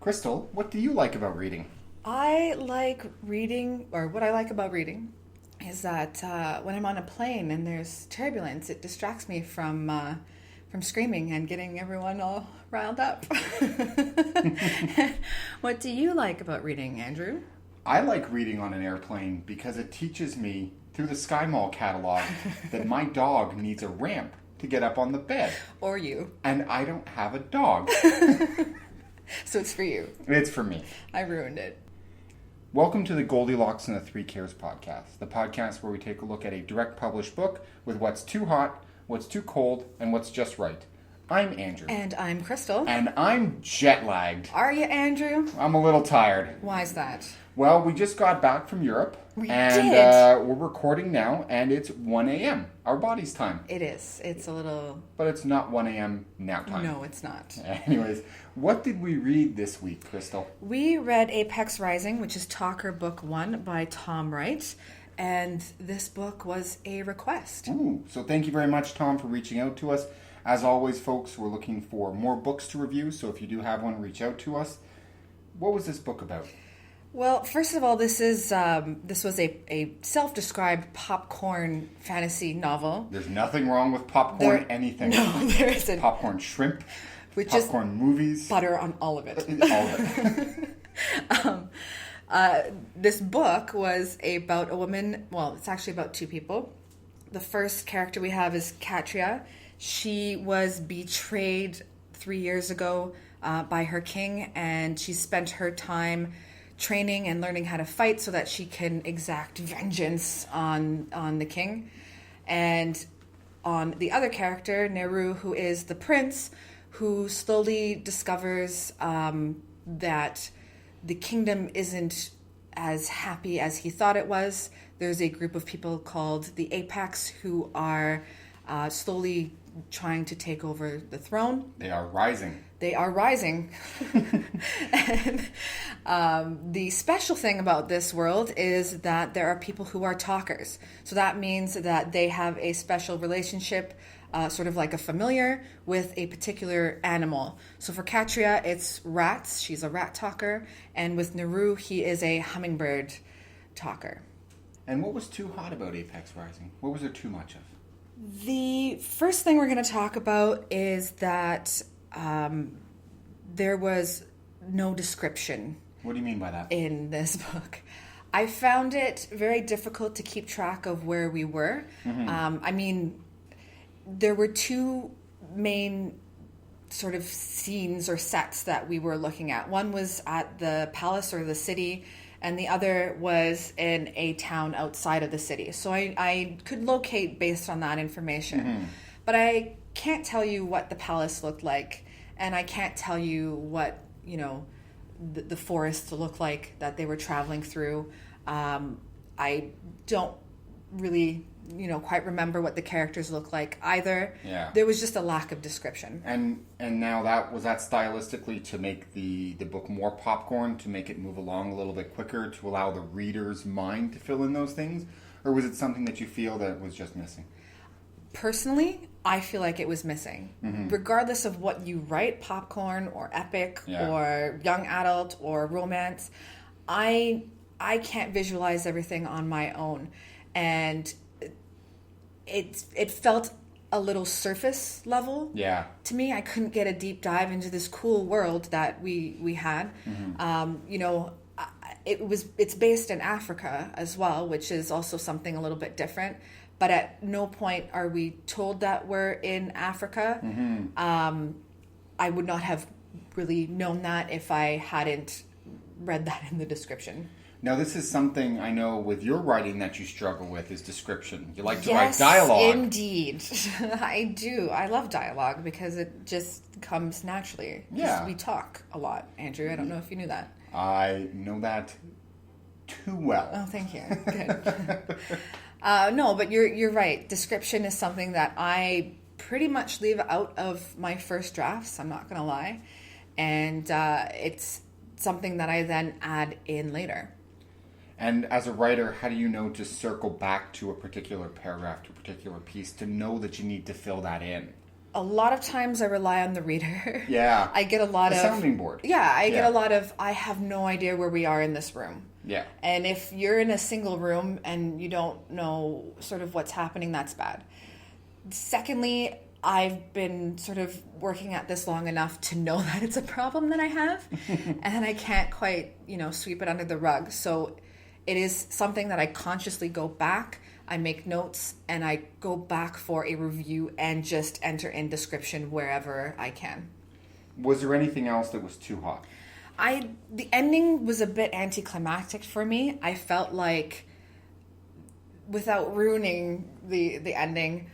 Crystal, what do you like about reading? I like reading, or what I like about reading is that when I'm on a plane and there's turbulence, it distracts me from screaming and getting everyone all riled up. What do you like about reading, Andrew? I like reading on an airplane because it teaches me through the Sky Mall catalog that my dog needs a ramp to get up on the bed. Or you. And I don't have a dog. So it's for you. It's for me. I ruined it. Welcome to the Goldilocks and the Three Cares podcast, the podcast where we take a look at a direct published book with what's too hot, what's too cold, and what's just right. I'm Andrew. And I'm Crystal. And I'm jet lagged. Are you, Andrew? I'm a little tired. Why is that? Well, we just got back from Europe. We did. We're recording now, and it's 1 a.m., our body's time. It is. It's a little... But it's not 1 a.m. now time. No, it's not. Anyways, what did we read this week, Crystal? We read Apex Rising, which is Talker Book 1 by Tom Wright. And this book was a request. Ooh, so thank you very much, Tom, for reaching out to us. As always, folks, we're looking for more books to review, so if you do have one, reach out to us. What was this book about? Well, first of all, this was a self-described popcorn fantasy novel. There's nothing wrong with popcorn anything. No, there isn't. Popcorn shrimp, Which popcorn is movies. Butter on all of it. All of it. This book was about a woman. Well, it's actually about two people. The first character we have is Katria. She was betrayed 3 years ago by her king, and she spent her time training and learning how to fight so that she can exact vengeance on the king. And on the other character, Neru, who is the prince, who slowly discovers that the kingdom isn't as happy as he thought it was. There's a group of people called the Apex who are slowly trying to take over the throne. They are rising. They are rising. And the special thing about this world is that there are people who are talkers. So that means that they have a special relationship, sort of like a familiar, with a particular animal. So for Katria, it's rats. She's a rat talker. And with Naru, he is a hummingbird talker. And what was too hot about Apex Rising? What was there too much of? The first thing we're going to talk about is that there was no description. What do you mean by that? In this book. I found it very difficult to keep track of where we were. Mm-hmm. There were two main sort of scenes or sets that we were looking at. One was at the palace or the city, and the other was in a town outside of the city. So I could locate based on that information. Mm-hmm. But I can't tell you what the palace looked like, and I can't tell you what, the forest looked like that they were traveling through. I don't really, quite remember what the characters look like either. Yeah. There was just a lack of description. And now that stylistically to make the book more popcorn, to make it move along a little bit quicker, to allow the reader's mind to fill in those things? Or was it something that you feel that was just missing? Personally, I feel like it was missing. Mm-hmm. Regardless of what you write, popcorn or epic or young adult or romance, I can't visualize everything on my own. And it felt a little surface level to me. I couldn't get a deep dive into this cool world that we had. Mm-hmm. It's based in Africa as well, which is also something a little bit different. But at no point are we told that we're in Africa. Mm-hmm. I would not have really known that if I hadn't read that in the description. Now, this is something I know with your writing that you struggle with is description. You like to write dialogue. Yes, indeed. I do. I love dialogue because it just comes naturally. Yeah. We talk a lot, Andrew. I don't know if you knew that. I know that too well. Oh, thank you. Good. No, but you're right. Description is something that I pretty much leave out of my first drafts. I'm not going to lie. And it's something that I then add in later. And as a writer, how do you know to circle back to a particular paragraph, to a particular piece, to know that you need to fill that in? a lot of times I rely on the reader. Yeah. I get a lot of sounding board. Yeah, I get a lot of I have no idea where we are in this room. Yeah. And if you're in a single room and you don't know sort of what's happening, that's bad. Secondly, I've been sort of working at this long enough to know that it's a problem that I have, and I can't quite, sweep it under the rug. So it is something that I consciously go back, I make notes, and I go back for a review and just enter in description wherever I can. Was there anything else that was too hot? The ending was a bit anticlimactic for me. I felt like, without ruining the ending,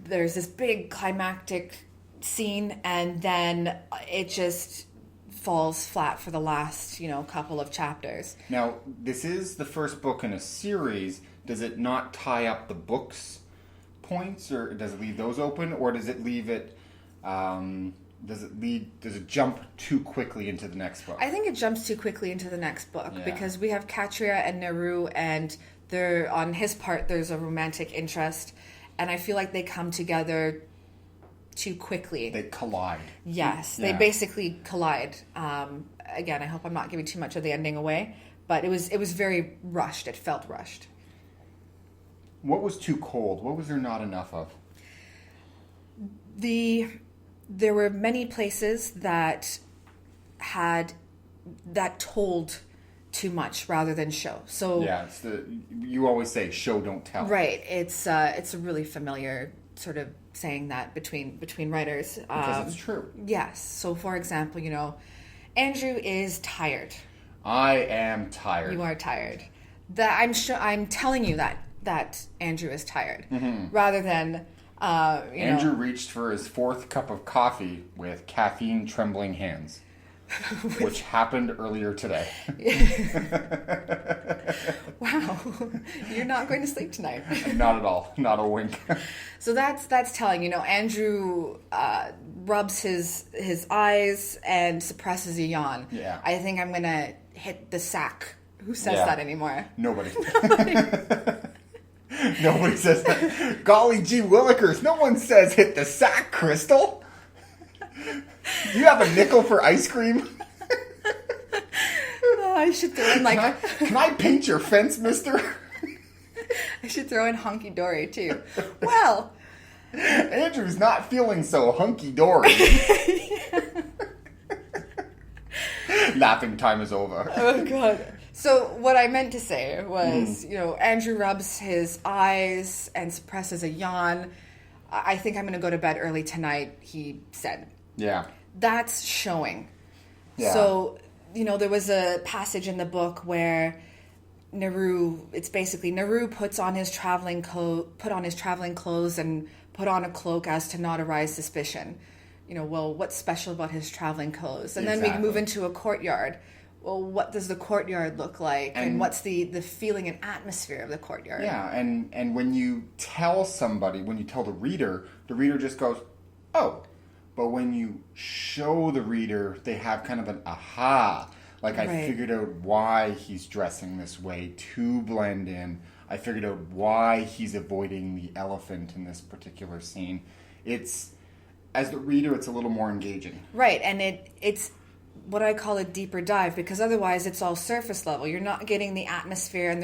there's this big climactic scene, and then it just falls flat for the last, couple of chapters. Now, this is the first book in a series. Does it not tie up the book's points, or does it leave those open, or does it leave it? Does it jump too quickly into the next book? I think it jumps too quickly into the next book because we have Katria and Naru, and on his part there's a romantic interest, and I feel like they come together too quickly. They collide. Yes, they basically collide. Again, I hope I'm not giving too much of the ending away, but it was very rushed. It felt rushed. What was too cold? What was there not enough of? There were many places that told too much rather than show. So yeah, you always say show don't tell. Right. It's a really familiar sort of saying that between writers. Because it's true. Yes. So for example, Andrew is tired. I am tired. You are tired. I'm telling you that Andrew is tired, rather than. Andrew reached for his 4th cup of coffee with caffeine-trembling hands, which happened earlier today. Wow. You're not going to sleep tonight. Not at all. Not a wink. So that's telling. Andrew rubs his eyes and suppresses a yawn. Yeah. I think I'm going to hit the sack. Who says that anymore? Nobody. Nobody says that. Golly gee willikers. No one says hit the sack, Crystal. Do you have a nickel for ice cream? I should throw in Can I paint your fence, mister? I should throw in hunky dory too. Well, Andrew's not feeling so hunky dory. Laughing time is over. Oh god. So what I meant to say was, Andrew rubs his eyes and suppresses a yawn. I think I'm going to go to bed early tonight, he said. Yeah. That's showing. Yeah. So, there was a passage in the book where Naru puts on his traveling clothes and put on a cloak as to not arouse suspicion. Well, what's special about his traveling clothes? And then we move into a courtyard. Well, what does the courtyard look like? And what's the feeling and atmosphere of the courtyard? Yeah, and when you tell somebody, when you tell the reader just goes, oh. But when you show the reader, they have kind of an aha. Like, I figured out why he's dressing this way to blend in. I figured out why he's avoiding the elephant in this particular scene. As the reader, it's a little more engaging. Right, and it's what I call a deeper dive, because otherwise it's all surface level. You're not getting the atmosphere, and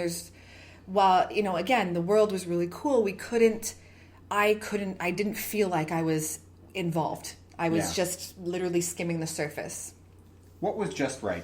again, the world was really cool. I didn't feel like I was involved. I was just literally skimming the surface. What was just right?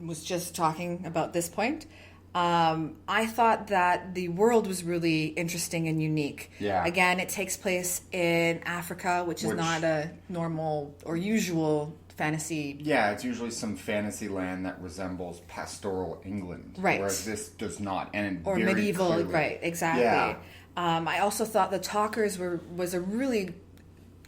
Was just talking about this point. I thought that the world was really interesting and unique. Yeah. Again, it takes place in Africa, which is not a normal or usual fantasy. Yeah, it's usually some fantasy land that resembles pastoral England. Right. Whereas this does not. Or very medieval, clearly, right, exactly. Yeah. I also thought the talkers was a really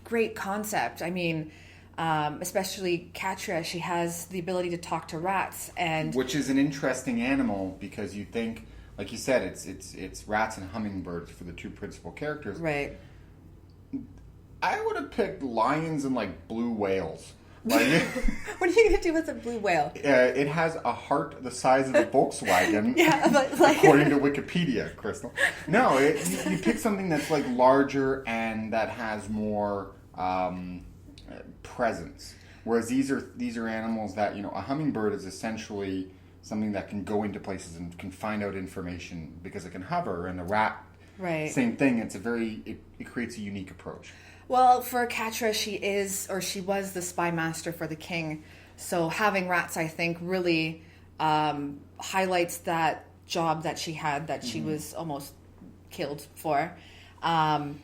great concept. I mean, especially Katria, she has the ability to talk to rats, which is an interesting animal because you think, like you said, it's rats and hummingbirds for the 2 principal characters. Right. I would have picked lions and blue whales. Like, What are you going to do with a blue whale? it has a heart the size of a Volkswagen, Yeah, but like... according to Wikipedia, Crystal. No, you pick something that's like larger and that has more presence. Whereas these are animals that, a hummingbird is essentially something that can go into places and can find out information because it can hover, and a rat, Right. same thing. It creates a unique approach. Well, for Catra, she was the spy master for the king. So having rats, I think, really highlights that job that she had, that she was almost killed for. And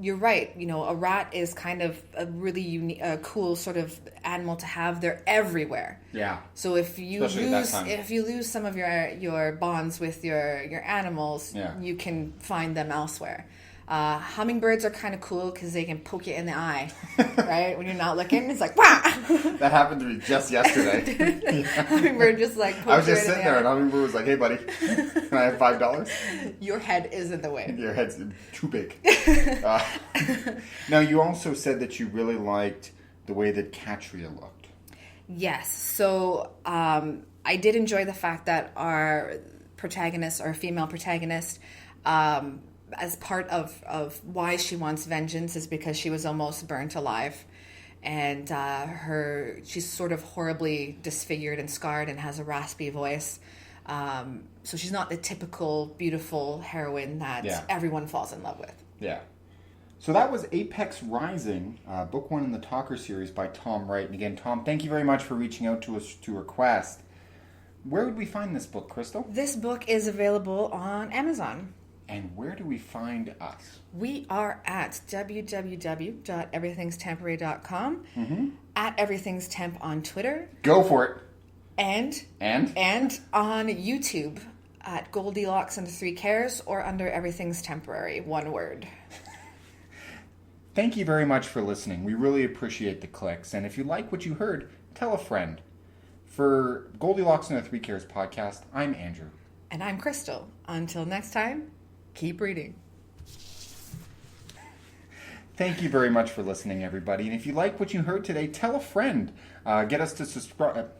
you're right, a rat is kind of a really unique, cool sort of animal to have. They're everywhere. Yeah. So if you lose some of your bonds with your animals, you can find them elsewhere. Hummingbirds are kind of cool because they can poke you in the eye, right? When you're not looking, it's like, wah! That happened to me just yesterday. Yeah. Hummingbird just like poked I was just you in sitting there, and Hummingbird was like, "Hey, buddy, can I have $5?" Your head is in the way. Your head's too big. Now, you also said that you really liked the way that Catria looked. Yes. So I did enjoy the fact that our female protagonist, as part of why she wants vengeance, is because she was almost burnt alive, and she's sort of horribly disfigured and scarred and has a raspy voice. So she's not the typical beautiful heroine that everyone falls in love with. Yeah. So that was Apex Rising, book 1 in the Talker series by Tom Wright. And again, Tom, thank you very much for reaching out to us to request. Where would we find this book, Crystal? This book is available on Amazon. And where do we find us? We are at www.everythingstemporary.com, at everythingstemp on Twitter. Go for it. And on YouTube at Goldilocks and the Three Cares, or under Everything's Temporary, one word. Thank you very much for listening. We really appreciate the clicks. And if you like what you heard, tell a friend. For Goldilocks and the Three Cares podcast, I'm Andrew. And I'm Crystal. Until next time, keep reading. Thank you very much for listening, everybody. And if you like what you heard today, tell a friend. Get us to subscribe.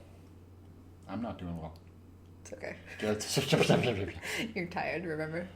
I'm not doing well. It's okay. Get us to... You're tired, remember?